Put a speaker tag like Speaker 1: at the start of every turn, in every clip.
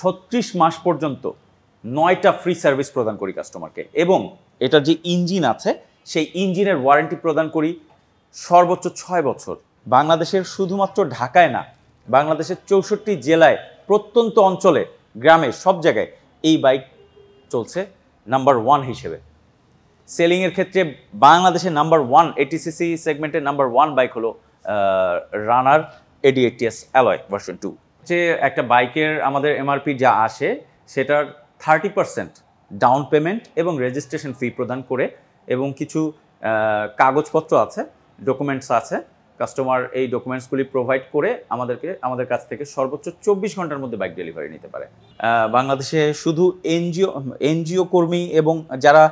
Speaker 1: 36 মাস পর্যন্ত 9টা free service প্রদান করি কাস্টমারকে, এবং এটার যে ইঞ্জিন আছে সেই ইঞ্জিনের ওয়ারেন্টি প্রদান করি সর্বোচ্চ 6 বছর। বাংলাদেশের শুধুমাত্র ঢাকায় না, বাংলাদেশের 64 জেলায়, প্রত্যন্ত অঞ্চলে, গ্রামে, সব জায়গায় এই বাইক চলছে নাম্বার 1 হিসেবে। সেলিংয়ের ক্ষেত্রে বাংলাদেশের নাম্বার 1 ATCC সেগমেন্টের নাম্বার 1 বাইক হলো রানার AD80S অ্যালয় ভার্সন 2। যে একটা বাইকের আমাদের এমআরপি যা আসে সেটার 30% ডাউন পেমেন্ট এবং রেজিস্ট্রেশন ফি প্রদান করে, এবং কিছু কাগজপত্র আছে, ডকুমেন্টস আছে, কাস্টমার এই ডকুমেন্টসগুলি প্রোভাইড করে আমাদের কাছ থেকে সর্বোচ্চ 24 ঘন্টার মধ্যে বাইক ডেলিভারি নিতে পারে। বাংলাদেশে শুধু এনজিও কর্মী এবং যারা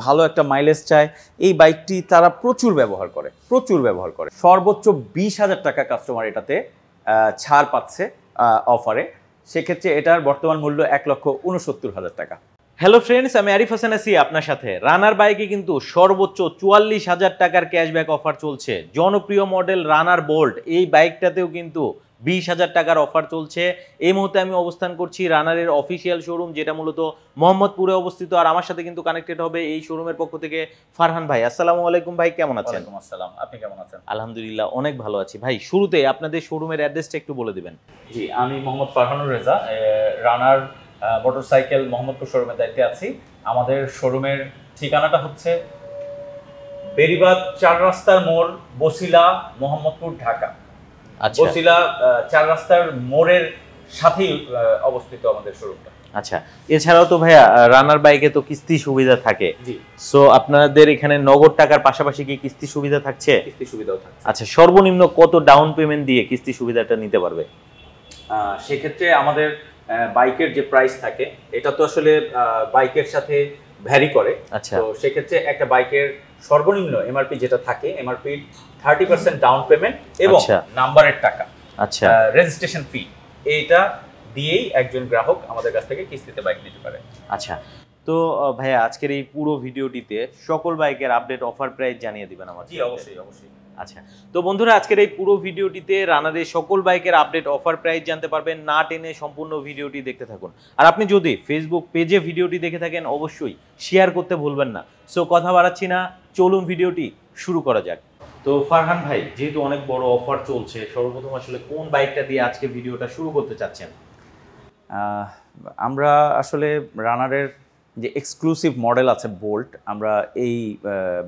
Speaker 1: ভালো একটা মাইলেজ চায় এই বাইকটি তারা প্রচুর ব্যবহার করে। সর্বোচ্চ 20,000 টাকা কাস্টমার এটাতে ছাড় পাচ্ছে অফারে। সেক্ষেত্রে এটার বর্তমান মূল্য 1,69,000 টাকা।
Speaker 2: হ্যালো ফ্রেন্ডস, আমি আরিফ হাসান আছি আপনার সাথে। রানার বাইকে কিন্তু সর্বোচ্চ 44,000 টাকার ক্যাশব্যাক অফার চলছে। জনপ্রিয় মডেল রানার বোল্ট, এই বাইকটাতেও কিন্তু 20,000 টাকার অফার চলছে। এই মুহূর্তে আমি অবস্থান করছি রানারের অফিসিয়াল শোরুম, যেটা মূলত মোহাম্মদপুরে অবস্থিত। আর আমার সাথে কিন্তু কানেক্টেড হবে এই শোরুমের পক্ষ থেকে ফারহান ভাই। আসসালামু আলাইকুম ভাই, কেমন আছেন?
Speaker 1: ওয়ালাইকুম আসসালাম, আপনি কেমন আছেন?
Speaker 2: আলহামদুলিল্লাহ, অনেক ভালো আছি ভাই। শুরুতে আপনাদের শোরুমের অ্যাড্রেসটা একটু বলে দিবেন।
Speaker 1: জি, আমি মোহাম্মদ ফারহানুর রেজা, রানার মোটরসাইকেল মোহাম্মদপুর শোরুমের দায়িত্বে আছি। আমাদের শোরুমের ঠিকানাটা হচ্ছে বেরিবাদ 4 রাস্তার মোড়, বসিলা, মোহাম্মদপুর, ঢাকা।
Speaker 2: আচ্ছা,
Speaker 1: বসিলা 4 রাস্তার মোড়ের সাথেই অবস্থিত আমাদের শোরুমটা।
Speaker 2: আচ্ছা, এছাড়াও তো ভাইয়া রানার বাইকে তো কিস্তি সুবিধা থাকে।
Speaker 1: জি,
Speaker 2: সো আপনাদের এখানে নগদ টাকার পাশাপাশি কি কিস্তি সুবিধা থাকছে?
Speaker 1: কিস্তি সুবিধাও থাকছে।
Speaker 2: আচ্ছা, সর্বনিম্ন কত ডাউন পেমেন্ট দিয়ে কিস্তি সুবিধাটা নিতে পারবে?
Speaker 1: সেক্ষেত্রে আমাদের বাইকের যে প্রাইস থাকে এটা তো আসলে বাইকের সাথে ভ্যারি করে।
Speaker 2: আচ্ছা,
Speaker 1: তো সেক্ষেত্রে একটা বাইকের সর্বনিম্ন এমআরপি যেটা থাকে, এমআরপি 30% ডাউন পেমেন্ট এবং নাম্বারের টাকা,
Speaker 2: আচ্ছা,
Speaker 1: রেজিস্ট্রেশন ফি, এইটা দিয়েই একজন গ্রাহক আমাদের কাছ থেকে কিস্তিতে বাইক নিতে পারে।
Speaker 2: আচ্ছা, তো ভাইয়া আজকের এই পুরো ভিডিওটিতে সকল বাইকের আপডেট অফার প্রাইস জানিয়ে দিবেন আমার?
Speaker 1: জি, অবশ্যই অবশ্যই।
Speaker 2: আচ্ছা, তো বন্ধুরা আজকের এই পুরো ভিডিওটিতে রানারের সকল বাইকের আপডেট অফার প্রাইস জানতে পারবেন। না টেনে সম্পূর্ণ ভিডিওটি দেখতে থাকুন। আর আপনি যদি ফেসবুক পেজে ভিডিওটি দেখে থাকেন অবশ্যই শেয়ার করতে ভুলবেন না। সো কথা বাড়াচ্ছি না, চলুন ভিডিওটি শুরু করা যাক। তো ফারহান ভাই, যেহেতু অনেক বড় অফার চলছে, সর্বপ্রথম আসলে কোন বাইকটা দিয়ে আজকে ভিডিওটা শুরু করতে চাচ্ছেন?
Speaker 1: আমরা আসলে রানারের যে এক্সক্লুসিভ মডেল আছে বোল্ট, আমরা এই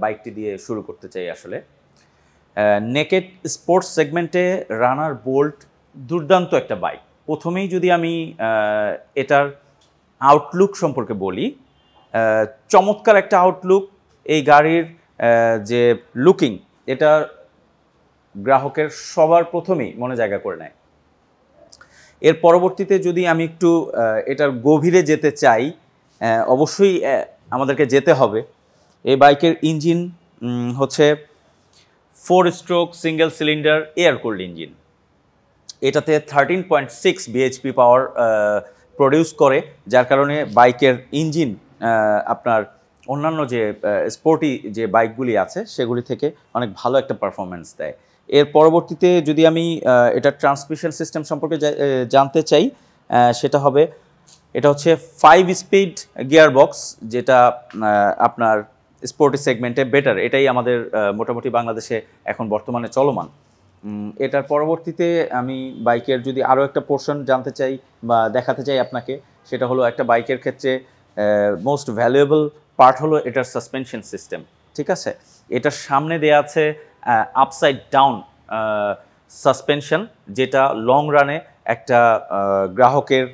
Speaker 1: বাইকটি দিয়ে শুরু করতে চাই। আসলে নেকেড স্পোর্টস সেগমেন্টে রানার বোল্ট দুর্দান্ত একটা বাইক। প্রথমেই যদি আমি এটার আউটলুক সম্পর্কে বলি, চমৎকার একটা আউটলুক। এই গাড়ির যে লুকিং, এটা গ্রাহকের সবার প্রথমেই মনে জায়গা করে নেয়। এর পরবর্তীতে যদি আমি একটু এটার গভীরে যেতে চাই, অবশ্যই আমাদেরকে যেতে হবে। এই বাইকের ইঞ্জিন হচ্ছে 4 stroke single cylinder air cooled engine. এটাতে 13.6 বিএইচপি পাওয়ার প্রডিউস করে, যার কারণে বাইকের ইঞ্জিন আপনার অন্যান্য যে স্পোর্টি যে বাইকগুলি আছে সেগুলি থেকে অনেক ভালো একটা পারফরমেন্স দেয়। এর পরবর্তীতে যদি আমি এটা ট্রান্সমিশন সিস্টেম সম্পর্কে জানতে চাই, সেটা হবে, এটা হচ্ছে 5 স্পিড গিয়ার বক্স, যেটা আপনার স্পোর্টি সেগমেন্টে বেটার। এটাই আমাদের মোটামুটি বাংলাদেশে এখন বর্তমানে চলমান। এটার পরবর্তীতে আমি বাইকের যদি আরও একটা পোর্শন জানতে চাই বা দেখাতে চাই আপনাকে, সেটা হলো একটা বাইকের ক্ষেত্রে মোস্ট ভ্যালুয়েবল পার্ট হলো এটার সাসপেনশন সিস্টেম। ঠিক আছে, এটার সামনে দেয়া আছে আপসাইড ডাউন সাসপেনশন, যেটা লং রানে একটা গ্রাহকের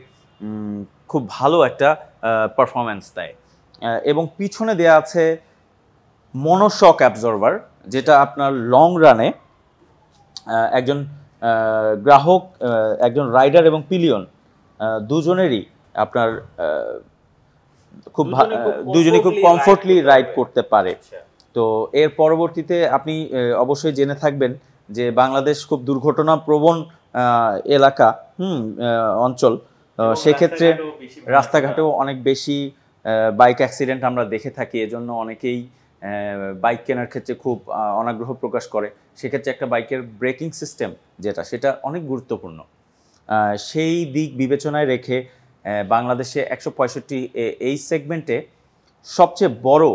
Speaker 1: খুব ভালো একটা পারফরমেন্স দেয়। এবং পিছনে দেয়া আছে মনোশক অ্যাবজর্ভার, যেটা আপনার লং রানে একজন গ্রাহক, একজন রাইডার এবং পিলিয়ন দুজনেরই আপনার দুজনেই খুব কমফোর্টলি রাইড করতে পারে। তো এর পরবর্তীতে আপনি অবশ্যই জেনে থাকবেন যে বাংলাদেশ খুব দুর্ঘটনা প্রবণ এলাকা, অঞ্চল। সেক্ষেত্রে রাস্তাঘাটেও অনেক বেশি বাইক অ্যাক্সিডেন্ট আমরা দেখে থাকি। এজন্য অনেকেই বাইক কেনার ক্ষেত্রে খুব অনাগ্রহ প্রকাশ করে। সেক্ষেত্রে একটা বাইকের ব্রেকিং সিস্টেম সেটা অনেক গুরুত্বপূর্ণ। সেই দিক বিবেচনায় রেখে বাংলাদেশে 165 এই সেগমেন্টে সবচেয়ে বড়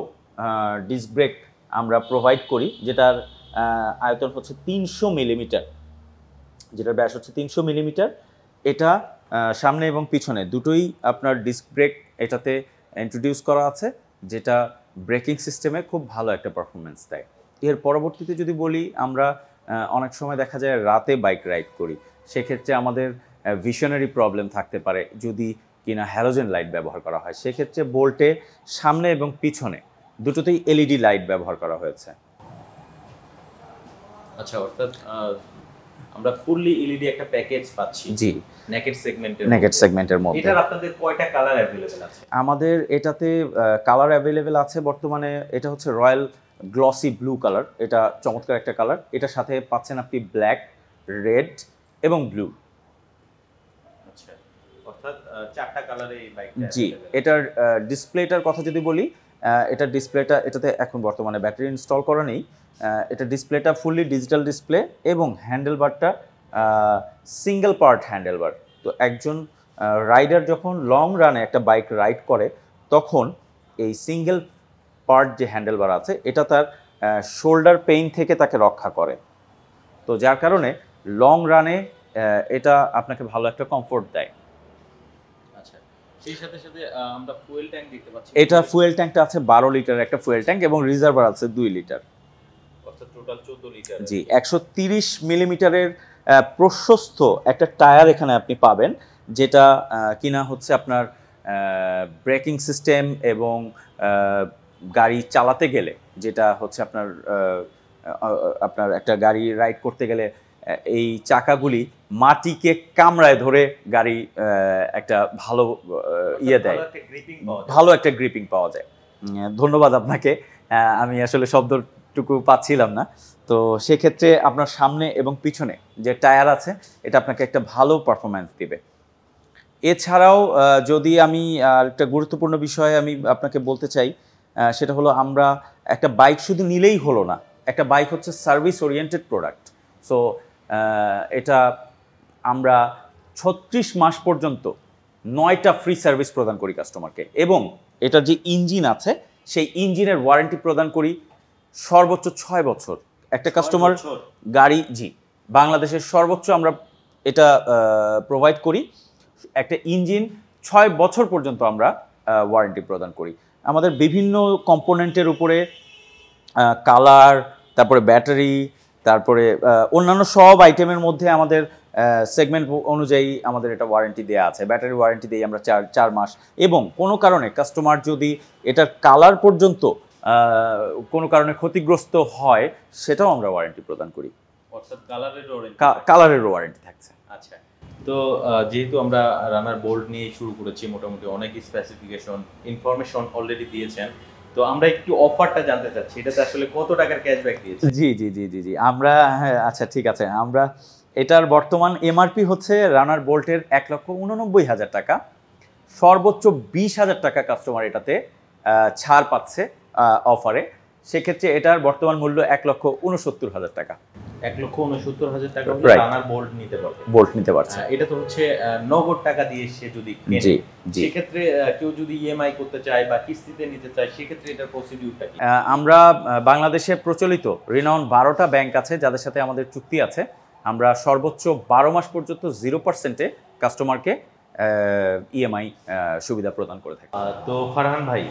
Speaker 1: ডিস্ক ব্রেক আমরা প্রোভাইড করি, যেটার আয়তন হচ্ছে 300 মিলিমিটার, যেটার ব্যাস হচ্ছে 300 মিলিমিটার। এটা সামনে এবং পিছনে দুটোই আপনার ডিস্ক ব্রেক এটাতে ইন্ট্রোডিউস করা আছে, যেটা ব্রেকিং সিস্টেমে খুব ভালো একটা পারফরমেন্স দেয়। এর পরবর্তীতে যদি বলি, আমরা অনেক সময় দেখা যায় রাতে বাইক রাইড করি, সেক্ষেত্রে আমাদের ভিশনারি প্রবলেম থাকতে পারে যদি কিনা হ্যালোজেন লাইট ব্যবহার করা হয়। সেক্ষেত্রে বোল্টে সামনে এবং পিছনে দুটোতেই এলইডি লাইট ব্যবহার করা হয়েছে।
Speaker 2: আচ্ছা, অর্থাৎ আমরা ফুললি এলইডি একটা প্যাকেজ পাচ্ছি
Speaker 1: জি, নেকেট সেগমেন্টের মধ্যে।
Speaker 2: এটার আপনাদের কয়টা কালার অ্যাভেলেবেল আছে?
Speaker 1: আমাদের এটাতে কালার অ্যাভেলেবেল আছে বর্তমানে। এটা হচ্ছে রয়্যাল গ্লসি ব্লু কালার, এটা চমৎকার একটা কালার। এটার সাথে পাচ্ছেন আপনি ব্ল্যাক, রেড এবং ব্লু।
Speaker 2: আচ্ছা, অর্থাৎ চারটা কালারে এই বাইকটা।
Speaker 1: জি, এটার ডিসপ্লেটার কথা যদি বলি, এটার ডিসপ্লেটা, এটাতে এখন বর্তমানে ব্যাটারি ইনস্টল করা নেই। এটা ডিসপ্লেটা ফুললি ডিজিটাল ডিসপ্লে এবং হ্যান্ডেলবারটা সিঙ্গেল পার্ট হ্যান্ডেলবার। তো একজন রাইডার যখন লং রানে একটা বাইক রাইড করে, তখন এই সিঙ্গেল পার্ট যে হ্যান্ডেলবার আছে, এটা তার শোল্ডার পেইন থেকে তাকে রক্ষা করে। তো যার কারণে লং রানে এটা আপনাকে ভালো একটা কমফোর্ট দেয়।
Speaker 2: আচ্ছা, সেই সাথে সাথে আমরা ফুয়েল ট্যাঙ্ক দেখতে পাচ্ছি।
Speaker 1: এটা ফুয়েল ট্যাঙ্কটা আছে 12 লিটার একটা ফুয়েল ট্যাঙ্ক এবং রিজার্ভার আছে 2 লিটার।
Speaker 2: অর্থাৎ টোটাল 14 লিটার।
Speaker 1: জি, 130 মিলিমিটারের প্রশস্ত একটা টায়ার এখানে আপনি পাবেন, যেটা কিনা হচ্ছে আপনার ব্রেকিং সিস্টেম এবং গাড়ি চালাতে গেলে, যেটা হচ্ছে আপনার আপনার একটা গাড়ি রাইড করতে গেলে এই চাকাগুলি মাটিকে কামড়ায় ধরে গাড়ি একটা ভালো ইয়ে দেয়, ভালো একটা গ্রিপিং পাওয়া যায়। ধন্যবাদ আপনাকে, আমি আসলে শব্দটুকু পাচ্ছিলাম না। তো সেক্ষেত্রে আপনার সামনে এবং পিছনে যে টায়ার আছে, এটা আপনাকে একটা ভালো পারফরম্যান্স দিবে। এছাড়াও যদি আমি একটা গুরুত্বপূর্ণ বিষয় আমি আপনাকে বলতে চাই, সেটা হলো আমরা একটা বাইক শুধু নিলেই হলো না, একটা বাইক হচ্ছে সার্ভিস ওরিয়েন্টেড প্রোডাক্ট। সো এটা আমরা 36 মাস পর্যন্ত 9টা ফ্রি সার্ভিস প্রদান করি কাস্টমারকে, এবং এটার যে ইঞ্জিন আছে সেই ইঞ্জিনের ওয়ারেন্টি প্রদান করি সর্বোচ্চ 6 বছর। একটা কাস্টমার গাড়ি, জি, বাংলাদেশের সর্বোচ্চ আমরা এটা প্রোভাইড করি। একটা ইঞ্জিন 6 বছর পর্যন্ত আমরা ওয়ারেন্টি প্রদান করি। আমাদের বিভিন্ন কম্পোনেন্টের উপরে কালার, তারপরে ব্যাটারি, তারপরে অন্যান্য সব আইটেমের মধ্যে আমাদের সেগমেন্ট অনুযায়ী আমাদের এটা ওয়ারেন্টি দেওয়া আছে। ব্যাটারি ওয়ারেন্টি দিই আমরা 4 মাস, এবং কোনো কারণে কাস্টমার যদি এটার কালার পর্যন্ত কোনো কারণে ক্ষতিগ্রস্ত হয়, সেটাও আমরা ওয়ারেন্টি প্রদান করি।
Speaker 2: অর্থাৎ
Speaker 1: কালারের ওয়ারেন্টি থাকছে।
Speaker 2: আচ্ছা, তো যেহেতু আমরা রানার বোল্ট নিয়ে শুরু করেছি, মোটামুটি অনেক স্পেসিফিকেশন ইনফরমেশন অলরেডি দিয়েছেন, তো আমরা একটু অফারটা জানতে চাচ্ছি, এটাতে আসলে কত টাকার ক্যাশব্যাক দিয়েছে?
Speaker 1: জি জি জি জি জি আমরা, হ্যাঁ, আচ্ছা ঠিক আছে, আমরা এটার বর্তমান এমআরপি হচ্ছে রানার বোল্টের 1,89,000 টাকা। সর্বোচ্চ 20,000 টাকা কাস্টমার এটাতে ছাড় পাচ্ছে অফারে। সেক্ষেত্রে এটার বর্তমান মূল্য 1,69,000 টাকা।
Speaker 2: 1,69,000 টাকা রানার বোল্ট নিতে পারবে,
Speaker 1: বোল্ট নিতে পারছে।
Speaker 2: এটা তো হচ্ছে নগদ টাকা দিয়ে সে যদি কেনে।
Speaker 1: জি জি।
Speaker 2: সেক্ষেত্রে কেউ যদি ইএমআই করতে চায় বা কিস্তিতে নিতে চায়, সেক্ষেত্রে এটার প্রসিডিউরটা কি?
Speaker 1: আমরা বাংলাদেশে প্রচলিত রিনাউন্ড 12টা ব্যাংক আছে যাদের সাথে আমাদের চুক্তি আছে। আমরা সর্বোচ্চ 12 মাস পর্যন্ত 0%-এ কাস্টমারকে ইএমআই সুবিধা প্রদান করে থাকি।
Speaker 2: তো ফারহান ভাই,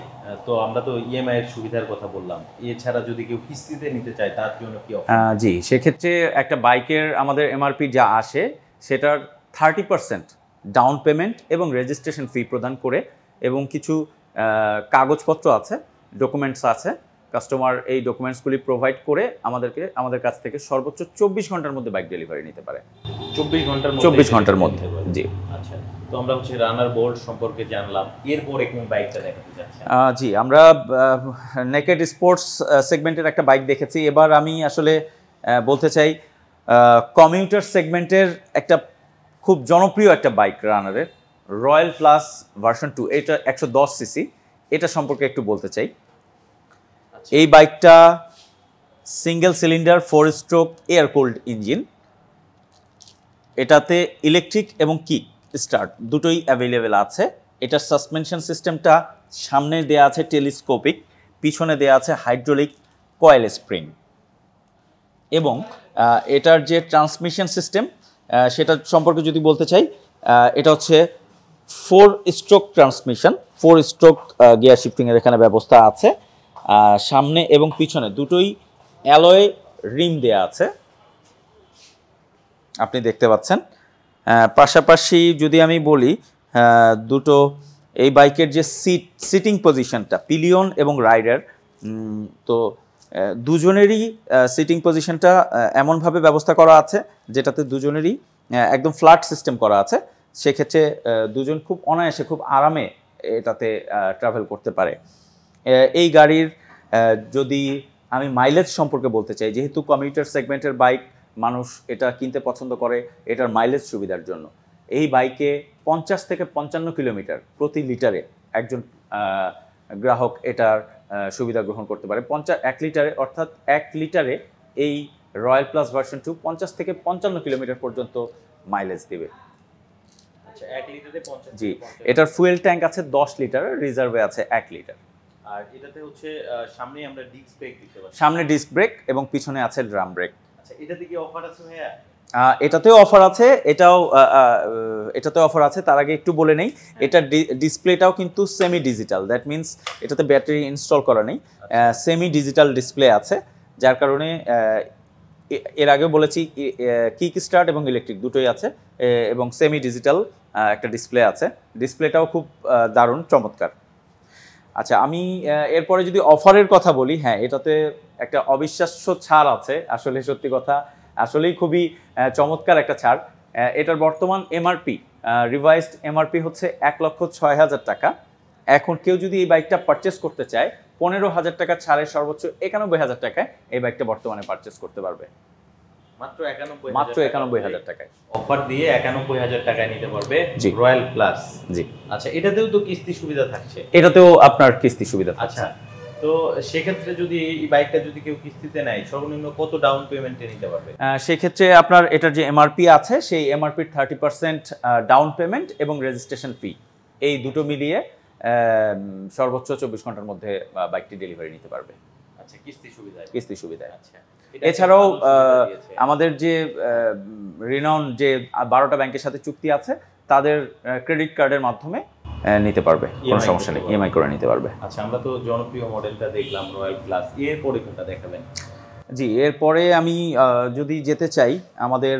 Speaker 2: তো আমরা তো ইএমআই এর সুবিধার কথা বললাম, এছাড়া যদি কেউ কিস্তিতে নিতে চায় তার জন্য কি অফার?
Speaker 1: জি, সেক্ষেত্রে একটা বাইকের আমাদের এমআরপি যা আসে সেটার 30% ডাউন পেমেন্ট এবং রেজিস্ট্রেশন ফি প্রদান করে, এবং কিছু কাগজপত্র আছে, ডকুমেন্টস আছে, কাস্টমার এই ডকুমেন্টসগুলি প্রোভাইড করে আমাদের কাছ থেকে সর্বোচ্চ 24 ঘন্টার মধ্যে বাইক ডেলিভারি নিতে পারে। 24 ঘন্টার মধ্যে। জি।
Speaker 2: আচ্ছা, তো আমরা হচ্ছে রানার বোল্ট সম্পর্কে জানলাম, এরপরে কোন বাইকটা দেখাতে যাচ্ছেন?
Speaker 1: জি, আমরা নেকেড স্পোর্টস সেগমেন্টের একটা বাইক দেখেছি। এবার আমি আসলে বলতে চাই কমিউটার সেগমেন্টের একটা খুব জনপ্রিয় একটা বাইক রানারের, রয়্যাল প্লাস ভার্সন 2, এটা 110 সিসি, এটা সম্পর্কে একটু বলতে চাই। এই বাইকটা single cylinder 4 stroke air cooled engine, এটাতে ইলেকট্রিক এবং কিক স্টার্ট দুটোই অ্যাভেলেবেল আছে। এটার সাসপেনশন সিস্টেমটা সামনে দেয়া আছে টেলিস্কোপিক, পিছনে দেয়া আছে হাইড্রোলিক কয়েল স্প্রিং, এবং এটার যে ট্রান্সমিশন সিস্টেম সেটা সম্পর্কে যদি বলতে চাই, এটা হচ্ছে 4 স্ট্রোক ট্রান্সমিশন, 4 স্ট্রোক গিয়ার শিফটিংয়ের এখানে ব্যবস্থা আছে। সামনে এবং পিছনে দুটোই অ্যালয় রিম দেয়া আছে, আপনি দেখতে পাচ্ছেন। পাশাপাশি যদি আমি বলি দুটো এই বাইকের যে সিটিং পজিশনটা, পিলিয়ন এবং রাইডার, তো দুজনেরই সিটিং পজিশনটা এমনভাবে ব্যবস্থা করা আছে যেটাতে দুজনেরই একদম ফ্ল্যাট সিস্টেম করা আছে। সেক্ষেত্রে দুজন খুব অনায়াসে, খুব আরামে এটাতে ট্রাভেল করতে পারে। এই গাড়ির যদি আমি মাইলেজ সম্পর্কে বলতে চাই, যেহেতু কমিউটার সেগমেন্টের বাইক, মানুষ এটা কিনতে পছন্দ করে এটার মাইলেজ সুবিধার জন্য। এই বাইকে 50 থেকে 55 কিলোমিটার প্রতি লিটারে একজন গ্রাহক এটার সুবিধা গ্রহণ করতে পারে। 1 লিটারে, অর্থাৎ 1 লিটারে এই রয়্যাল প্লাস ভার্সন 2 50 থেকে 55 কিলোমিটার পর্যন্ত মাইলেজ দেবে।
Speaker 2: আচ্ছা, 1 লিটারে 50।
Speaker 1: জি, এটার ফুয়েল ট্যাঙ্ক আছে 10 লিটার, রিজার্ভে আছে 1 লিটার।
Speaker 2: আর এটাতে হচ্ছে সামনে আমরা ডিস্ক ব্রেক দিতে পারি,
Speaker 1: সামনে ডিস্ক ব্রেক এবং পিছনে আছে ড্রাম ব্রেক।
Speaker 2: আচ্ছা, এটাতে কি অফার আছে ভাইয়া?
Speaker 1: এটাতেও অফার আছে, এটাতেও অফার আছে। তার আগে একটু বলে নেই, এটা ডিসপ্লেটাও কিন্তু সেমি ডিজিটাল, দ্যাট মিনস এটাতে ব্যাটারি ইনস্টল করা নেই, সেমি ডিজিটাল ডিসপ্লে আছে, যার কারণে এর আগেও বলেছি কিক স্টার্ট এবং ইলেকট্রিক দুটোই আছে, এবং সেমি ডিজিটাল একটা ডিসপ্লে আছে। ডিসপ্লেটাও খুব দারুণ চমৎকার। আচ্ছা, আমি এরপরে যদি অফারের কথা বলি, হ্যাঁ, এটাতে একটা অবিশ্বাস্য ছাড় আছে। আসলে সত্যি কথা, আসলেই খুবই চমৎকার একটা ছাড়। এটার বর্তমান এমআরপি, রিভাইজড এমআরপি হচ্ছে 1,06,000 টাকা। এখন কেউ যদি এই বাইকটা পারচেস করতে চায়, 15,000 টাকা ছাড়ের সর্বোচ্চ 91,000 টাকায় এই বাইকটা বর্তমানে পারচেস করতে পারবে।
Speaker 2: মাত্র
Speaker 1: 91,000 টাকায়
Speaker 2: অফার দিয়ে 91,000 টাকায় নিতে পারবে
Speaker 1: জি,
Speaker 2: রয়্যাল প্লাস।
Speaker 1: জি।
Speaker 2: আচ্ছা, এটাতেও তো কিস্তি সুবিধা থাকছে?
Speaker 1: এটাতেও আপনার কিস্তি সুবিধা থাকছে।
Speaker 2: আচ্ছা, তো সেক্ষেত্রে যদি এই বাইকটা যদি কেউ কিস্তিতে নেয়, সর্বনিম্ন কত ডাউন পেমেন্টে নিতে পারবে?
Speaker 1: সেক্ষেত্রে আপনার এটার যে এমআরপি আছে, সেই এমআরপির 30% ডাউন পেমেন্ট এবং রেজিস্ট্রেশন ফি, এই দুটো মিলিয়ে সর্বোচ্চ 24 ঘন্টার মধ্যে বাইকটি ডেলিভারি নিতে পারবে।
Speaker 2: আচ্ছা, কিস্তি সুবিধা?
Speaker 1: কিস্তি সুবিধায়।
Speaker 2: আচ্ছা,
Speaker 1: এছাড়াও আমাদের যে রিনাউন যে 12টা ব্যাংকের সাথে চুক্তি আছে, তাদের ক্রেডিট কার্ডের মাধ্যমে নিতে পারবে, কোনো সমস্যা নেই, ইএমআই করে নিতে পারবে।
Speaker 2: আচ্ছা, আমরা তো জনপ্রিয় মডেলটা দেখলাম রয়্যাল প্লাস, এরপরে কোনটা দেখাবেন?
Speaker 1: জি, এরপরে আমি যদি যেতে চাই, আমাদের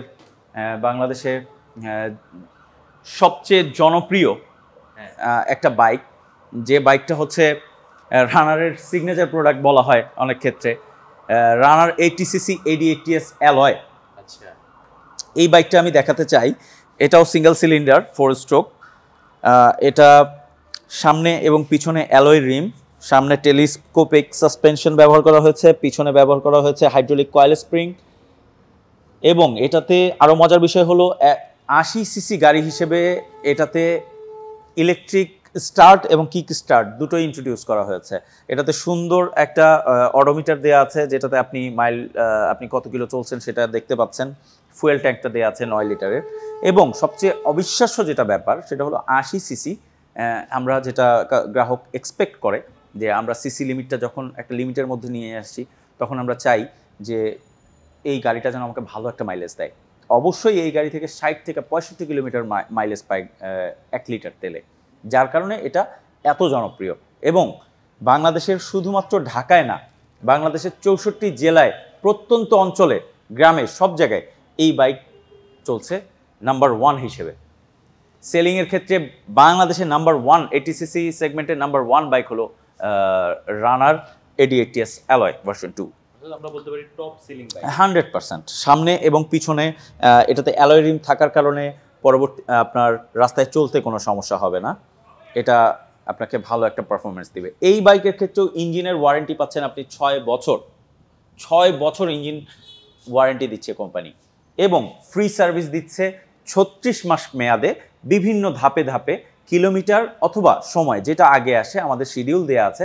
Speaker 1: বাংলাদেশে সবচেয়ে জনপ্রিয় একটা বাইক, যে বাইকটা হচ্ছে রানারের সিগনেচার প্রোডাক্ট বলা হয় অনেক ক্ষেত্রে, রানার 80cc AD80S অ্যালয়।
Speaker 2: আচ্ছা,
Speaker 1: এই বাইকটা আমি দেখাতে চাই। এটাও সিঙ্গেল সিলিন্ডার 4 স্ট্রোক। এটা সামনে এবং পিছনে অ্যালয় রিম, সামনে টেলিস্কোপিক সাসপেনশন ব্যবহার করা হয়েছে, পিছনে ব্যবহার করা হয়েছে হাইড্রোলিক কয়েল স্প্রিং, এবং এটাতে আরও মজার বিষয় হলো 80cc গাড়ি হিসেবে এটাতে ইলেকট্রিক স্টার্ট এবং কিক স্টার্ট দুটোই ইন্ট্রোডিউস করা হয়েছে। এটাতে সুন্দর একটা অডোমিটার দেওয়া আছে, যেটাতে আপনি কত কিলো চলছেন সেটা দেখতে পাচ্ছেন। ফুয়েল ট্যাঙ্কটা দেওয়া আছে 9 লিটারের, এবং সবচেয়ে অবিশ্বাস্য যেটা ব্যাপার সেটা হলো 80cc। আমরা যেটা গ্রাহক এক্সপেক্ট করে যে আমরা সিসি লিমিটটা যখন একটা লিমিটের মধ্যে নিয়ে আসছি, তখন আমরা চাই যে এই গাড়িটা যেন আমাকে ভালো একটা মাইলেজ দেয়। অবশ্যই এই গাড়ি থেকে 60 থেকে 65 কিলোমিটার মাইলেজ পায় 1 লিটার তেলে, যার কারণে এটা এত জনপ্রিয়। এবং বাংলাদেশের শুধুমাত্র ঢাকায় না, বাংলাদেশের 64 জেলায়, প্রত্যন্ত অঞ্চলে, গ্রামে, সব জায়গায় এই বাইক চলছে নাম্বার 1 হিসেবে। সেলিংয়ের ক্ষেত্রে বাংলাদেশের নাম্বার 1 80cc সেগমেন্টের নাম্বার 1 বাইক হলো রানার AD80S অ্যালয় ভার্সন 2।
Speaker 2: আমরা বলতে পারি টপ সেলিং বাইক
Speaker 1: 100%। সামনে এবং পিছনে এটাতে অ্যালয় রিম থাকার কারণে পরবর্তী আপনার রাস্তায় চলতে কোনো সমস্যা হবে না। এটা আপনাকে ভালো একটা পারফরমেন্স দিবে। এই বাইকের ক্ষেত্রেও ইঞ্জিনের ওয়ারেন্টি পাচ্ছেন আপনি 6 বছর। 6 বছর ইঞ্জিন ওয়ারেন্টি দিচ্ছে কোম্পানি, এবং ফ্রি সার্ভিস দিচ্ছে 36 মাস মেয়াদে। বিভিন্ন ধাপে ধাপে কিলোমিটার অথবা সময় যেটা আগে আসে, আমাদের শিডিউল দেওয়া আছে,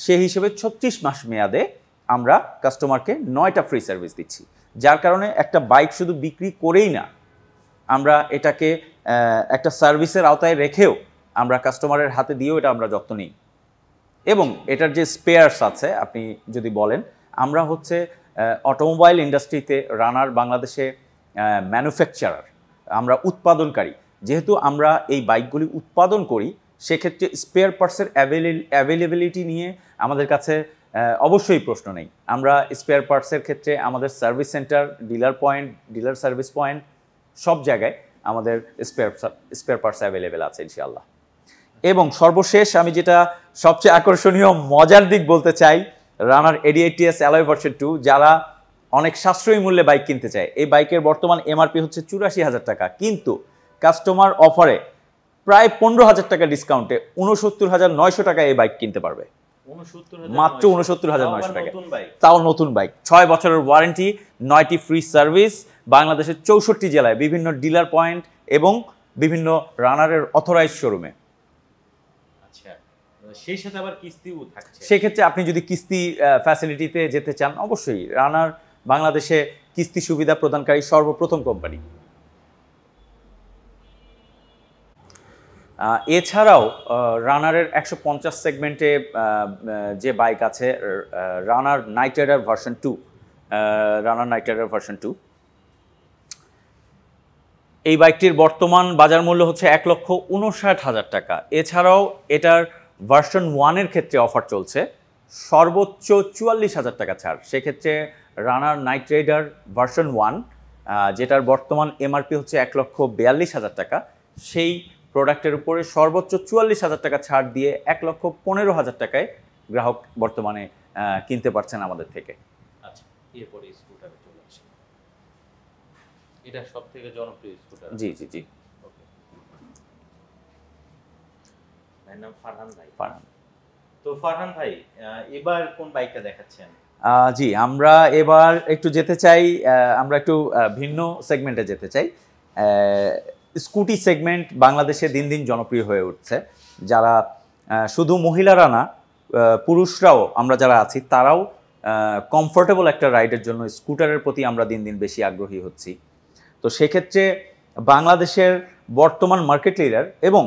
Speaker 1: সেই হিসেবে 36 মাস মেয়াদে আমরা কাস্টমারকে 9টা ফ্রি সার্ভিস দিচ্ছি। যার কারণে একটা বাইক শুধু বিক্রি করেই না, আমরা এটাকে একটা সার্ভিসের আওতায় রেখেও আমরা কাস্টমারের হাতে দিয়েও এটা আমরা যত্ন নিই। এবং এটার যে স্পেয়ার্স আছে আপনি যদি বলেন, আমরা হচ্ছে অটোমোবাইল ইন্ডাস্ট্রিতে রানার বাংলাদেশে ম্যানুফ্যাকচারার, আমরা উৎপাদনকারী। যেহেতু আমরা এই বাইকগুলি উৎপাদন করি, সেক্ষেত্রে স্পেয়ার পার্টসের অ্যাভেলেবিলিটি নিয়ে আমাদের কাছে অবশ্যই প্রশ্ন নেই। আমরা স্পেয়ার পার্টসের ক্ষেত্রে আমাদের service centre, dealer point, dealer service point সব জায়গায় আমাদের স্পেয়ার পার্টস অ্যাভেলেবেল আছে ইনশাআল্লাহ। এবং সর্বশেষ আমি যেটা সবচেয়ে আকর্ষণীয় মজার দিক বলতে চাই, রানার AD80S অ্যালয় ভার্সন 2 যারা অনেক সাশ্রয়ী মূল্যে বাইক কিনতে চায়, এই বাইকের বর্তমান এমআরপি হচ্ছে 84,000 টাকা, কিন্তু কাস্টমার অফারে প্রায় 15,000 টাকা ডিসকাউন্টে 69,900 টাকায় এই বাইক কিনতে পারবে। মাত্র 69,900 টাকা, তাও নতুন বাইক। 6 বছরের ওয়ারেন্টি, 9টি ফ্রি সার্ভিস, বাংলাদেশের 64 জেলায় বিভিন্ন ডিলার পয়েন্ট এবং বিভিন্ন রানারের অথরাইজড শোরুমে।
Speaker 2: সেই সাথে আবার কিস্তিও থাকছে।
Speaker 1: সেক্ষেত্রে আপনি যদি কিস্তি ফ্যাসিলিটিতে যেতে চান, অবশ্যই রানার বাংলাদেশে কিস্তি সুবিধা প্রদানকারী সর্বপ্রথম কোম্পানি। এছাড়াও রানারের 150 সেগমেন্টে যে বাইক আছে, রানার নাইট রাইডার ভার্সন 2, রানার নাইট রাইডার ভার্সন 2, এই বাইকটির বর্তমান বাজার মূল্য হচ্ছে 1,59,000 টাকা। এছাড়াও এটার ভার্সন 1-এর ক্ষেত্রে অফার চলছে, সর্বোচ্চ 44,000 টাকা ছাড়। সেক্ষেত্রে রানার নাইট রাইডার ভার্সন 1, যেটার বর্তমান এমআরপি হচ্ছে 1,42,000 টাকা, সেই প্রোডাক্টের উপরে সর্বোচ্চ 44,000 টাকা ছাড় দিয়ে 1,15,000 টাকায় গ্রাহক বর্তমানে কিনতে পারছেন আমাদের থেকে।
Speaker 2: আচ্ছা, এরপরে স্কুটারে চলে আসি। এটা সবথেকে জনপ্রিয় স্কুটার।
Speaker 1: জি জি জি।
Speaker 2: ওকে, ভাইয়ের নাম ফারহান ভাই।
Speaker 1: ফারহান।
Speaker 2: তো ফারহান ভাই, এবার কোন বাইকটা দেখাচ্ছেন?
Speaker 1: জি, আমরা এবার একটু যেতে চাই, আমরা একটু ভিন্ন সেগমেন্টে যেতে চাই। স্কুটি সেগমেন্ট বাংলাদেশে দিন দিন জনপ্রিয় হয়ে উঠছে। যারা শুধু মহিলারা না, পুরুষরাও আমরা যারা আছি তারাও কমফোর্টেবল একটা রাইডের জন্য স্কুটারের প্রতি আমরা দিন দিন বেশি আগ্রহী হচ্ছি। তো সেক্ষেত্রে বাংলাদেশের বর্তমান মার্কেট লিডার এবং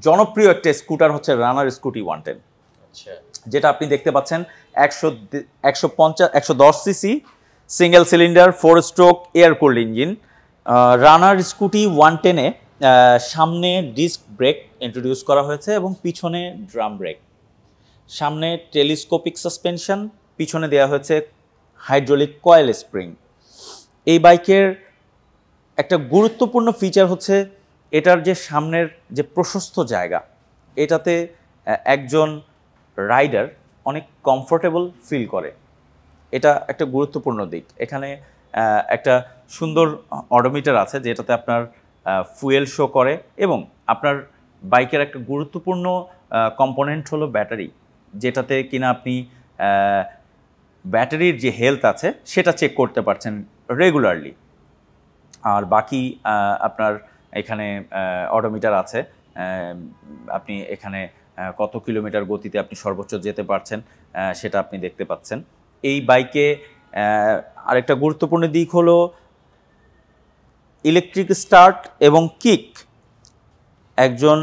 Speaker 1: জনপ্রিয় একটা স্কুটার হচ্ছে রানার স্কুটি 110।
Speaker 2: আচ্ছা,
Speaker 1: যেটা আপনি দেখতে পাচ্ছেন 110 CC single cylinder 4 stroke air cooled engine. Runner scooty 110-এ সামনে ডিস্ক ব্রেক ইন্ট্রোডিউস করা হয়েছে এবং পিছনে ড্রাম ব্রেক। সামনে টেলিস্কোপিক সাসপেনশন, পিছনে দেওয়া হয়েছে হাইড্রোলিক কয়েল স্প্রিং। এই বাইকের একটা গুরুত্বপূর্ণ ফিচার হচ্ছে এটার যে সামনের যে প্রশস্ত জায়গা, এটাতে একজন রাইডার অনেক কমফোর্টেবল ফিল করে। এটা একটা গুরুত্বপূর্ণ দিক। এখানে একটা সুন্দর অডোমিটার আছে যেটাতে আপনার ফুয়েল শো করে, এবং আপনার বাইকের একটা গুরুত্বপূর্ণ কম্পোনেন্ট হলো ব্যাটারি, যেটাতে কিনা আপনি ব্যাটারির যে হেলথ আছে সেটা চেক করতে পারছেন রেগুলারলি। আর বাকি আপনার এখানে অডোমিটার আছে, আপনি এখানে কত কিলোমিটার গতিতে আপনি সর্বোচ্চ যেতে পারছেন সেটা আপনি দেখতে পাচ্ছেন। এই বাইকে আরেকটা গুরুত্বপূর্ণ দিক হলো ইলেকট্রিক স্টার্ট এবং কিক। একজন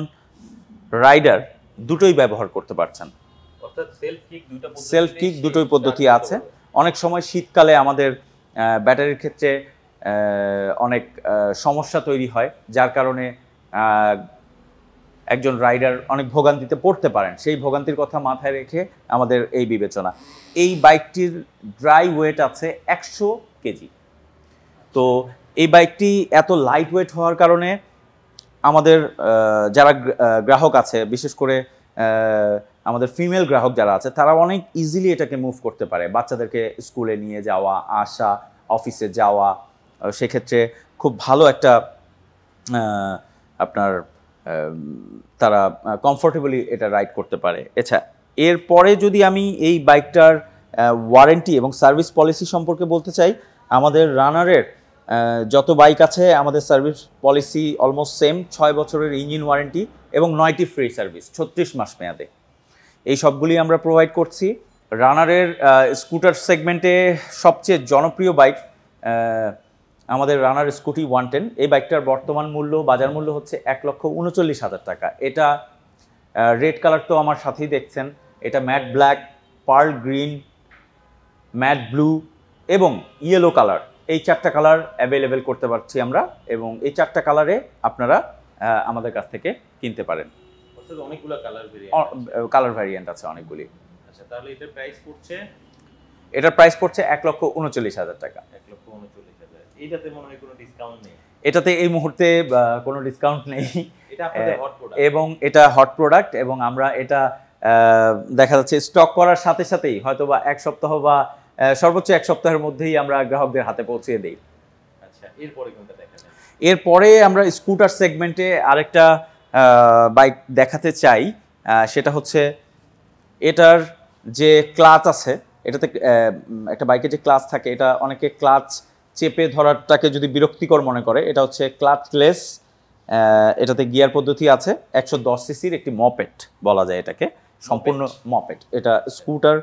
Speaker 1: রাইডার দুটোই ব্যবহার করতে পারছেন,
Speaker 2: অর্থাৎ
Speaker 1: সেলফ কিক দুটোই পদ্ধতি আছে। অনেক সময় শীতকালে আমাদের ব্যাটারির ক্ষেত্রে অনেক সমস্যা তৈরি হয়, যার কারণে একজন রাইডার অনেক ভোগান্তিতে পড়তে পারেন। সেই ভোগান্তির কথা মাথায় রেখে আমাদের এই বিবেচনা। এই বাইকটির ড্রাই ওয়েট আছে 100 কেজি। তো এই বাইকটি এত লাইট ওয়েট হওয়ার কারণে আমাদের যারা গ্রাহক আছে, বিশেষ করে আমাদের ফিমেল গ্রাহক যারা আছে, তারা অনেক ইজিলি এটাকে মুভ করতে পারে। বাচ্চাদেরকে স্কুলে নিয়ে যাওয়া, আসা, অফিসে যাওয়া, সেক্ষেত্রে খুব ভালো একটা আপনার তারা কমফোর্টেবলি এটা রাইড করতে পারে। এছাড়া এরপরে যদি আমি এই বাইকটার ওয়ারেন্টি এবং সার্ভিস পলিসি সম্পর্কে বলতে চাই, আমাদের রানারের যত বাইক আছে আমাদের সার্ভিস পলিসি অলমোস্ট সেম। 6 বছরের ইঞ্জিন ওয়ারেন্টি এবং 9টি ফ্রি সার্ভিস 36 মাস মেয়াদে, এই সবগুলি আমরা প্রোভাইড করছি। রানারের স্কুটার সেগমেন্টে সবচেয়ে জনপ্রিয় বাইক আমাদের রানার স্কুটি 110, এই বাইকটার বর্তমান মূল্য, বাজার মূল্য হচ্ছে 1,39,000 টাকা। এটা রেড কালার তো আমার সাথেই দেখছেন, এটা matte black, pearl green, matte blue এবং ইয়েলো কালার, এই 4টা কালার অ্যাভেলেবেল করতে পারছি আমরা, এবং এই 4টা কালারে আপনারা আমাদের কাছ থেকে কিনতে পারেন।
Speaker 2: অনেকগুলো
Speaker 1: কালার ভ্যারিয়েন্ট আছে অনেকগুলি।
Speaker 2: আচ্ছা, তাহলে এটার প্রাইস পড়ছে,
Speaker 1: এটার প্রাইস পড়ছে 1,39,000 টাকা।
Speaker 2: 1,39,000। এইটাতে মনে হয় কোনো ডিসকাউন্ট নেই?
Speaker 1: এটাতে এই মুহূর্তে কোনো ডিসকাউন্ট নেই,
Speaker 2: এটা আপনাদের হট প্রোডাক্ট
Speaker 1: এবং এটা হট প্রোডাক্ট, এবং আমরা এটা দেখা যাচ্ছে স্টক করার সাথে সাথেই হয়তোবা 1 সপ্তাহ বা সর্বোচ্চ 1 সপ্তাহের মধ্যেই আমরা গ্রাহকদের হাতে পৌঁছে দিই।
Speaker 2: আচ্ছা, এরপরে কোনটা দেখাবেন?
Speaker 1: এরপরে আমরা স্কুটার সেগমেন্টে আরেকটা বাইক দেখাতে চাই, সেটা হচ্ছে এটার যে ক্লাচ আছে, এটাতে একটা বাইকে যে ক্লাচ থাকে, এটা অনেকে ক্লাচ চেপে ধরাটাকে যদি বিরক্তিকর মনে করে, এটা হচ্ছে ক্লাচলেস, এটাতে গিয়ার পদ্ধতি আছে, 110 সিসির একটি মপেট বলা যায় এটাকে, সম্পূর্ণ মপেট। এটা স্কুটার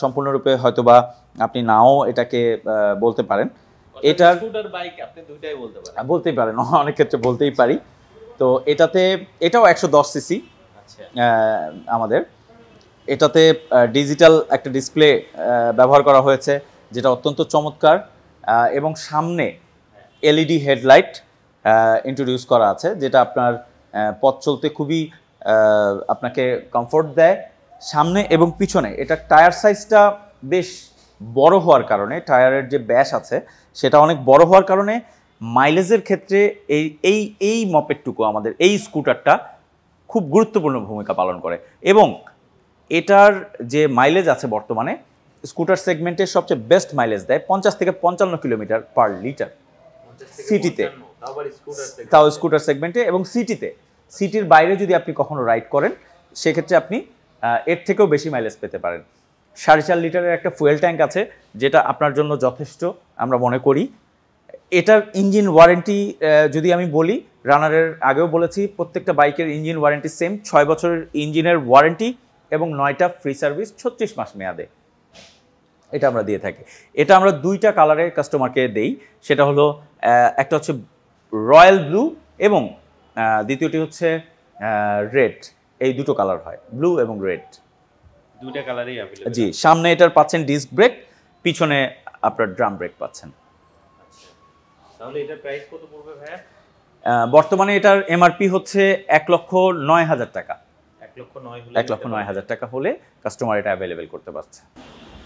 Speaker 1: সম্পূর্ণরূপে হয়তোবা আপনি নাও এটাকে বলতে পারেন। এটার
Speaker 2: স্কুটার বাইক আপনি দুইটাই
Speaker 1: বলতেই পারেন, অনেক ক্ষেত্রে বলতেই পারি। তো এটাও 110 সিসি।
Speaker 2: আচ্ছা,
Speaker 1: আমাদের এটাতে ডিজিটাল একটা ডিসপ্লে ব্যবহার করা হয়েছে, যেটা অত্যন্ত চমৎকার, এবং সামনে এলইডি হেডলাইট ইন্ট্রোডিউস করা আছে, যেটা আপনার পথ চলতে খুবই আপনাকে কমফোর্ট দেয় সামনে এবং পিছনে। এটা টায়ার সাইজটা বেশ বড় হওয়ার কারণে, টায়ারের যে ব্যাস আছে সেটা অনেক বড় হওয়ার কারণে মাইলেজের ক্ষেত্রে এই মপেটটুকু, আমাদের এই স্কুটারটা খুব গুরুত্বপূর্ণ ভূমিকা পালন করে। এবং এটার যে মাইলেজ আছে বর্তমানে স্কুটার সেগমেন্টের সবচেয়ে বেস্ট মাইলেজ দেয়, 50 থেকে 55 কিলোমিটার পার লিটার সিটিতে, তাও স্কুটার সেগমেন্টে। এবং সিটির বাইরে যদি আপনি কখনো রাইড করেন, সেক্ষেত্রে আপনি এর থেকেও বেশি মাইলেজ পেতে পারেন। 4.5 লিটারের একটা ফুয়েল ট্যাঙ্ক আছে, যেটা আপনার জন্য যথেষ্ট আমরা মনে করি। এটার ইঞ্জিন ওয়ারেন্টি যদি আমি বলি, রানারের আগেও বলেছি, প্রত্যেকটা বাইকের ইঞ্জিন ওয়ারেন্টি সেম, 6 বছরের ইঞ্জিনের ওয়ারেন্টি এবং 9টা ফ্রি সার্ভিস 36 মাস মেয়াদে এটা আমরা দিয়ে থাকি। এটা আমরা 2টা কালারে কাস্টমারকে দেই, সেটা হলো একটা হচ্ছে রয়্যাল ব্লু এবং দ্বিতীয়টি হচ্ছে রেড। এই দুটো কালার হয়, ব্লু এবং রেড,
Speaker 2: 2টা কালারই अवेलेबल।
Speaker 1: জি, সামনে এটার পাচ্ছেন ডিস্ক ব্রেক, পিছনে আপনার ড্রাম ব্রেক পাচ্ছেন।
Speaker 2: আচ্ছা, তাহলে এটার প্রাইস কত পড়বে ভাইয়া?
Speaker 1: বর্তমানে এটার এমআরপি হচ্ছে 1,09,000 টাকা।
Speaker 2: 1,09,000
Speaker 1: টাকা হলে কাস্টমার এটা অ্যাভেলেবেল করতে পারছে।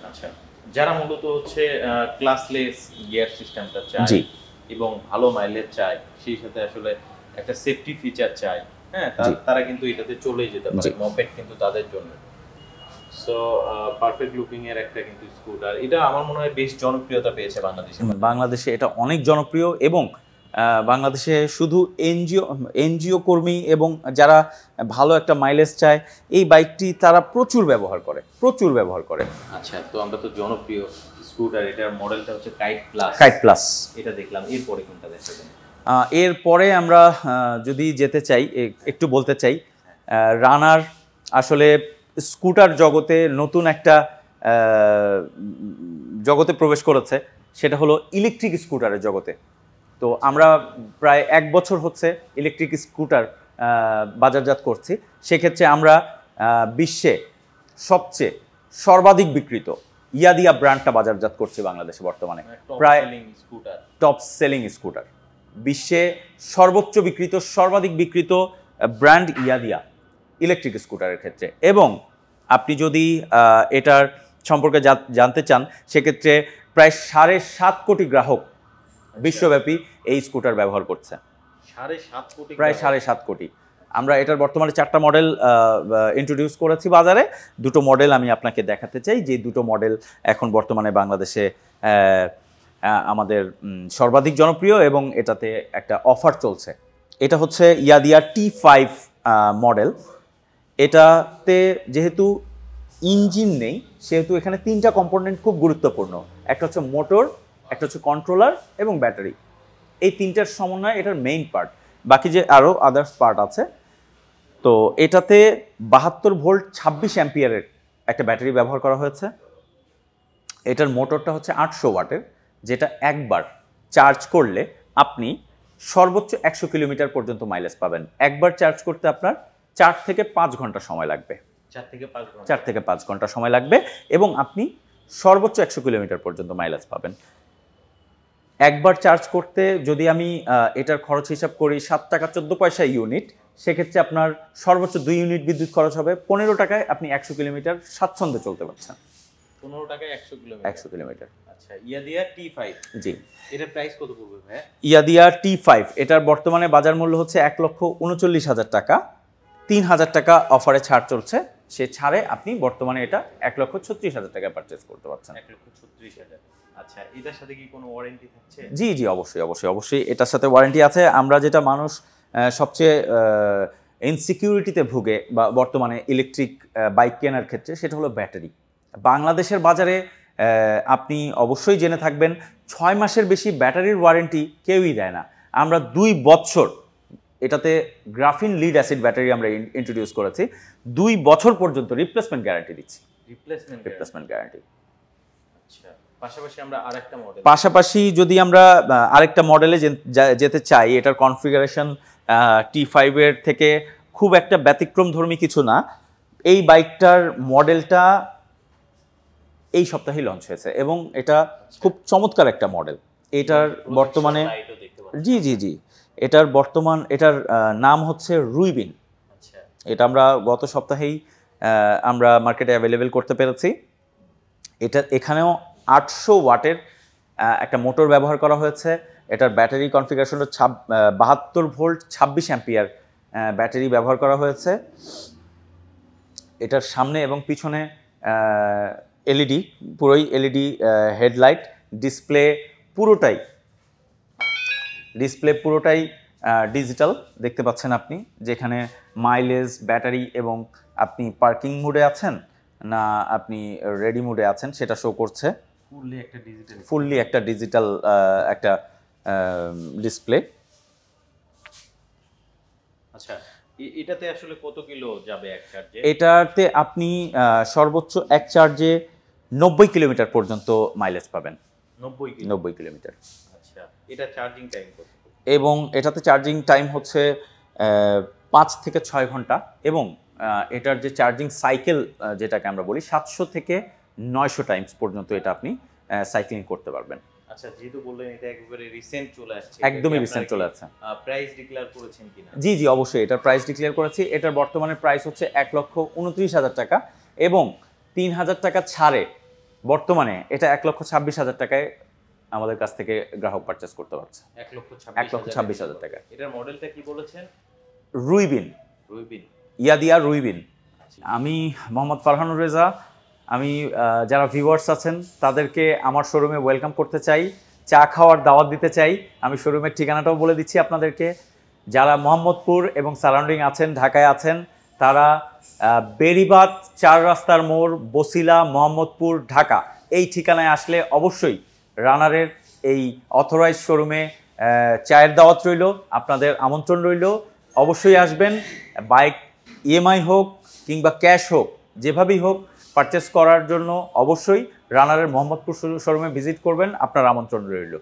Speaker 2: আচ্ছা, যারা মূলত হচ্ছে ক্লাসলেস গিয়ার সিস্টেমটা চায়
Speaker 1: জি,
Speaker 2: এবং ভালো মাইলেজ চায়, সেই সাথে আসলে একটা সেফটি ফিচার চায়, হ্যাঁ, তারা কিন্তু এটাতে চলে যেতে পারে। মপেড কিন্তু তাদের জন্য সো পারফেক্ট লুকিং এর একটা কিন্তু স্কুটার। এটা আমার মনে হয় বেশ জনপ্রিয়তা পেয়েছে
Speaker 1: বাংলাদেশে এটা অনেক জনপ্রিয়, এবং বাংলাদেশে শুধু এনজিও কর্মী এবং যারা ভালো একটা মাইলেজ চায়, এই বাইকটি তারা প্রচুর ব্যবহার করে।
Speaker 2: আচ্ছা, তো আমরা তো জনপ্রিয় স্কুটার, এটার মডেলটা হচ্ছে কাইট প্লাস, এটা দেখলাম। এরপরে কোনটা দেখাবেন?
Speaker 1: এরপরে আমরা যদি যেতে চাই, একটু বলতে চাই, রানার আসলে স্কুটার জগতে নতুন একটা জগতে প্রবেশ করেছে, সেটা হলো ইলেকট্রিক স্কুটারের জগতে। তো আমরা প্রায় 1 বছর হচ্ছে ইলেকট্রিক স্কুটার বাজারজাত করছি। সেক্ষেত্রে আমরা বিশ্বে সবচেয়ে সর্বাধিক বিক্রিত ইয়াদিয়া ব্র্যান্ডটা বাজারজাত করছি বাংলাদেশে বর্তমানে। প্রায় টপ সেলিং স্কুটার, বিশ্বে সর্বাধিক বিক্রিত ব্র্যান্ড ইয়াদিয়া ইলেকট্রিক স্কুটারের ক্ষেত্রে। এবং আপনি যদি এটার সম্পর্কে জানতে চান, সেক্ষেত্রে প্রায় 7.5 কোটি গ্রাহক বিশ্বব্যাপী এই স্কুটার ব্যবহার করছে।
Speaker 2: 7.5 কোটি,
Speaker 1: প্রায় 7.5 কোটি। আমরা এটার বর্তমানে 4টা মডেল ইন্ট্রোডিউস করেছি বাজারে। 2টো মডেল আমি আপনাকে দেখাতে চাই, যে 2টো মডেল এখন বর্তমানে বাংলাদেশে আমাদের সর্বাধিক জনপ্রিয় এবং এটাতে একটা অফার চলছে। এটা হচ্ছে ইয়াদিয়া T5 মডেল। এটাতে যেহেতু ইঞ্জিন নেই, সেহেতু এখানে 3টা কম্পোনেন্ট খুব গুরুত্বপূর্ণ। একটা হচ্ছে মোটর, একটা হচ্ছে কন্ট্রোলার এবং ব্যাটারি। এই 3টার সমন্বয় এটার মেইন পার্ট, বাকি যে আরও আদার্স পার্ট আছে। তো এটাতে 72 ভোল্ট 26 অ্যাম্পিয়ারের একটা ব্যাটারি ব্যবহার করা হয়েছে। এটার মোটরটা হচ্ছে 800 ওয়াটের, যেটা একবার চার্জ করলে আপনি সর্বোচ্চ 100 কিলোমিটার পর্যন্ত মাইলেজ পাবেন। একবার চার্জ করতে আপনার 4 থেকে 5 ঘন্টা সময় লাগবে।
Speaker 2: 4 থেকে 5 ঘন্টা।
Speaker 1: 4 থেকে 5 ঘন্টা সময় লাগবে এবং আপনি সর্বোচ্চ 100 কিলোমিটার পর্যন্ত মাইলেজ পাবেন। একবার চার্জ করতে যদি আমি এটার খরচ হিসাব করি 7 টাকা 14 পয়সা ইউনিট, সেক্ষেত্রে আপনার সর্বোচ্চ 2 ইউনিট বিদ্যুৎ খরচ হবে। 15 টাকায় আপনি 100 কিলোমিটার স্বাচ্ছন্দ্যে চলতে পারছেন।
Speaker 2: 15 টাকায় 100 কিলোমিটার।
Speaker 1: 100 কিলোমিটার।
Speaker 2: আচ্ছা, ইয়াদিয়া T5।
Speaker 1: জি।
Speaker 2: এটার প্রাইস কত পড়বে ভাই?
Speaker 1: ইয়াদিয়া T5 এটার বর্তমানে বাজার মূল্য হচ্ছে 1,39,000 টাকা। 3,000 টাকা অফারে ছাড় চলছে। সে ছাড়ে আপনি বর্তমানে এটা 1,36,000 টাকায় পারচেজ করতে পারছেন।
Speaker 2: 1,36,000। আচ্ছা, এটার সাথে কি কোনো ওয়ারেন্টি থাকছে?
Speaker 1: জি জি, অবশ্যই এটার সাথে ওয়ারেন্টি আছে। আমরা যেটা মানুষ সবচেয়ে ইনসিকিউরিটিতে ভুগে বা বর্তমানে ইলেকট্রিক বাইক কেনার ক্ষেত্রে, সেটা হলো ব্যাটারি। বাংলাদেশের বাজারে আপনি অবশ্যই জেনে থাকবেন 6 মাসের বেশি ব্যাটারির ওয়ারেন্টি কেউই দেয় না। আমরা 2 বছর, এটাতে গ্রাফিন লিড অ্যাসিড ব্যাটারি আমরা ইন্ট্রোডিউস করেছি, 2 বছর পর্যন্ত রিপ্লেসমেন্ট গ্যারান্টি দিচ্ছি। Replacement guarantee.
Speaker 2: আচ্ছা, পাশাপাশি আমরা আরেকটা মডেল,
Speaker 1: পাশাপাশি যদি আমরা আরেকটা মডেলে যেতে চাই, এটার কনফিগারেশন T5 এর থেকে খুব একটা ব্যতিক্রমধর্মী কিছু না। এই বাইকটার মডেলটা এই সপ্তাহেই লঞ্চ হয়েছে এবং এটা খুব চমৎকার একটা মডেল। এটার বর্তমানে জি এটার নাম হচ্ছে রুইবিন।
Speaker 2: আচ্ছা,
Speaker 1: এটা আমরা গত সপ্তাহেই আমরা মার্কেটে অ্যাভেলেবেল করতে পেরেছি। এখানেও 800 ওয়াটের একটা মোটর ব্যবহার করা হয়েছে। এটার battery configuration 72 volt 26 ampere battery ব্যবহার করা হয়েছে। এটার সামনে এবং পিছনে এলইডি, পুরোই এলইডি হেডলাইট, ডিসপ্লে পুরোটাই ডিজিটাল দেখতে পাচ্ছেন আপনি, যেখানে মাইলেজ, ব্যাটারি এবং আপনি পার্কিং মোডে আছেন না আপনি রেডি মোডে আছেন সেটা শো করছে। ফুললি একটা ডিজিটাল একটা ডিসপ্লে।
Speaker 2: আচ্ছা, এটাতে আসলে কত কিলো যাবে এক চার্জে?
Speaker 1: এটাতে আপনি সর্বোচ্চ এক চার্জে 90 কিলোমিটার পর্যন্ত মাইলেজ পাবেন। 90 কিলোমিটার।
Speaker 2: আচ্ছা, এটা চার্জিং টাইম কত?
Speaker 1: এবং এটাতে চার্জিং টাইম হচ্ছে 5 থেকে 6 ঘন্টা এবং এটার যে চার্জিং সাইকেল যেটাকে আমরা বলি 700 থেকে 900 টাইমস পর্যন্ত এটা আপনি সাইক্লিং করতে পারবেন।
Speaker 2: আচ্ছা, যেহেতু বললেন এটা একেবারে রিসেন্ট চলে আসছে,
Speaker 1: একদমই রিসেন্ট চলে আসছে,
Speaker 2: প্রাইস ডিক্লেয়ার করেছেন কিনা?
Speaker 1: জি অবশ্যই এটার প্রাইস ডিক্লেয়ার করেছি। এটার বর্তমানে প্রাইস হচ্ছে 1,29,000 টাকা এবং 3,000 টাকা ছাড়ে বর্তমানে এটা 1,26,000 টাকায় আমাদের কাছ থেকে গ্রাহক পারচেস করতে পারছে। 1,26,000 টাকা।
Speaker 2: এটার মডেলটা কি বলেছেন?
Speaker 1: রুইবিন। ইয়াদিয়া রুইবিন। আমি মোহাম্মদ ফারহানুর রেজা। আমি যারা ভিউয়ার্স আছেন তাদেরকে আমার শোরুমে ওয়েলকাম করতে চাই, চা খাওয়ার দাওয়াত দিতে চাই। আমি শোরুমের ঠিকানাটাও বলে দিচ্ছি আপনাদেরকে। যারা মোহাম্মদপুর এবং সারাউন্ডিং আছেন, ঢাকায় আছেন, তারা বেরিবাদ 4 রাস্তার মোড়, বসিলা, মোহাম্মদপুর, ঢাকা এই ঠিকানায় আসলে অবশ্যই রানারের এই অথরাইজ শোরুমে চায়ের দাওয়াত রইল, আপনাদের আমন্ত্রণ রইল। অবশ্যই আসবেন। বাইক ইএমআই হোক কিংবা ক্যাশ হোক, যেভাবেই হোক পারচেস করার জন্য অবশ্যই রানারের মোহাম্মদপুর শোরুমে ভিজিট করবেন। আপনার আমন্ত্রণ রইল।